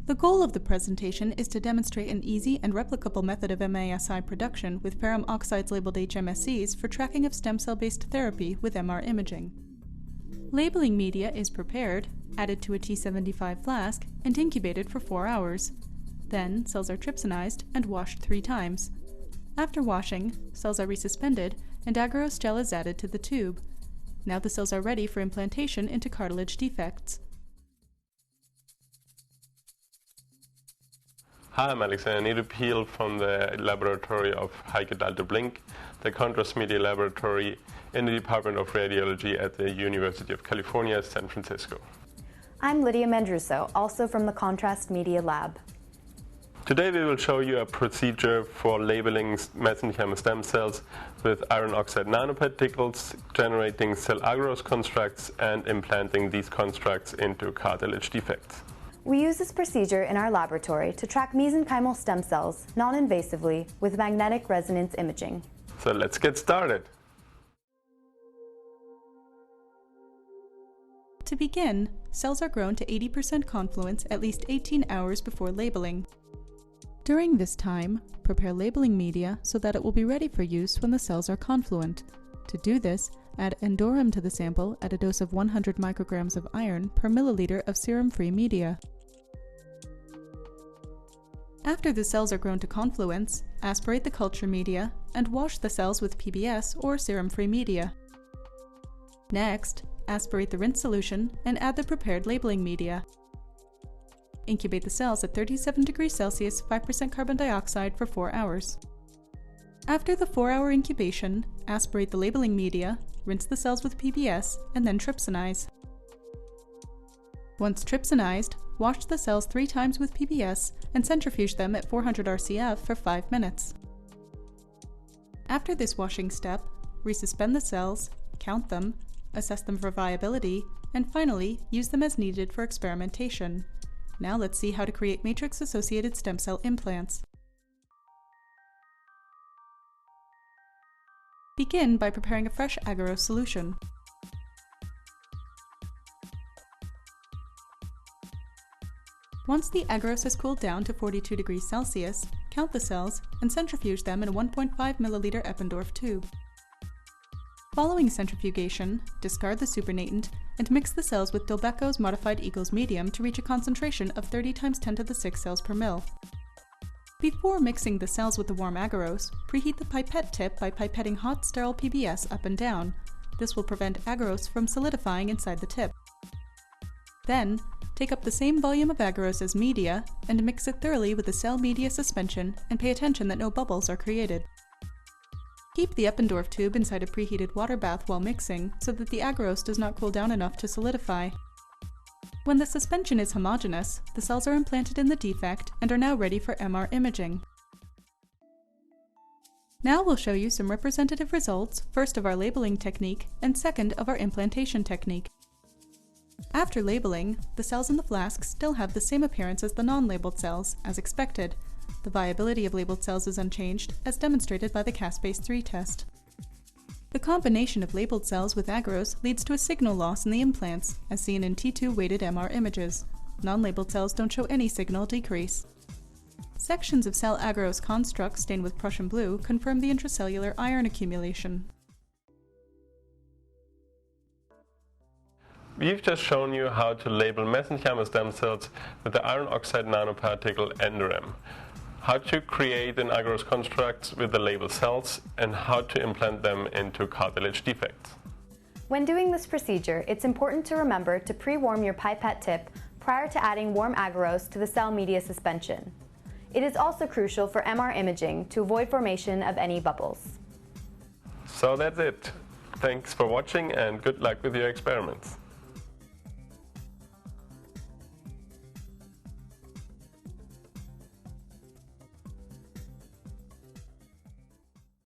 The goal of the presentation is to demonstrate an easy and replicable method of MASI production with Ferumoxides labeled HMSCs for tracking of stem cell-based therapy with MR imaging. Labeling media is prepared, added to a T75 flask, and incubated for 4 hours. Then, cells are trypsinized and washed 3 times. After washing, cells are resuspended and agarose gel is added to the tube. Now the cells are ready for implantation into cartilage defects. Hi, I'm Alexander Niederpiel from the laboratory of Heike Dalte-Blink, the contrast media laboratory in the Department of Radiology at the University of California, San Francisco. I'm Lydia Mandruso, also from the Contrast Media Lab. Today we will show you a procedure for labeling mesenchymal stem cells with iron oxide nanoparticles, generating cell agarose constructs, and implanting these constructs into cartilage defects. We use this procedure in our laboratory to track mesenchymal stem cells non-invasively with magnetic resonance imaging. So let's get started. To begin, cells are grown to 80% confluence at least 18 hours before labeling. During this time, prepare labeling media so that it will be ready for use when the cells are confluent. To do this, add endorum to the sample at a dose of 100 micrograms of iron per milliliter of serum-free media. After the cells are grown to confluence, aspirate the culture media and wash the cells with PBS or serum-free media. Next, aspirate the rinse solution and add the prepared labeling media. Incubate the cells at 37 degrees Celsius, 5% carbon dioxide for 4 hours. After the 4-hour incubation, aspirate the labeling media, rinse the cells with PBS, and then trypsinize. Once trypsinized, wash the cells 3 times with PBS and centrifuge them at 400 RCF for 5 minutes. After this washing step, resuspend the cells, count them, assess them for viability, and finally, use them as needed for experimentation. Now let's see how to create matrix-associated stem cell implants. Begin by preparing a fresh agarose solution. Once the agarose has cooled down to 42 degrees Celsius, count the cells and centrifuge them in a 1.5 milliliter Eppendorf tube. Following centrifugation, discard the supernatant and mix the cells with Delbecko's modified Eagles medium to reach a concentration of 30 × 10⁶ cells per mil. Before mixing the cells with the warm agarose, preheat the pipette tip by pipetting hot sterile PBS up and down. This will prevent agarose from solidifying inside the tip. Then, take up the same volume of agarose as media and mix it thoroughly with the cell media suspension and pay attention that no bubbles are created. Keep the Eppendorf tube inside a preheated water bath while mixing so that the agarose does not cool down enough to solidify. When the suspension is homogeneous, the cells are implanted in the defect and are now ready for MR imaging. Now we'll show you some representative results, first of our labeling technique and second of our implantation technique. After labeling, the cells in the flask still have the same appearance as the non-labeled cells, as expected. The viability of labeled cells is unchanged, as demonstrated by the caspase-3 test. The combination of labeled cells with agarose leads to a signal loss in the implants, as seen in T2 weighted MR images. Non-labeled cells don't show any signal decrease. Sections of cell agarose constructs stained with Prussian blue confirm the intracellular iron accumulation. We've just shown you how to label mesenchymal stem cells with the iron oxide nanoparticle endorum, how to create an agarose construct with the labeled cells, and how to implant them into cartilage defects. When doing this procedure, it's important to remember to pre-warm your pipette tip prior to adding warm agarose to the cell media suspension. It is also crucial for MR imaging to avoid formation of any bubbles. So that's it. Thanks for watching and good luck with your experiments.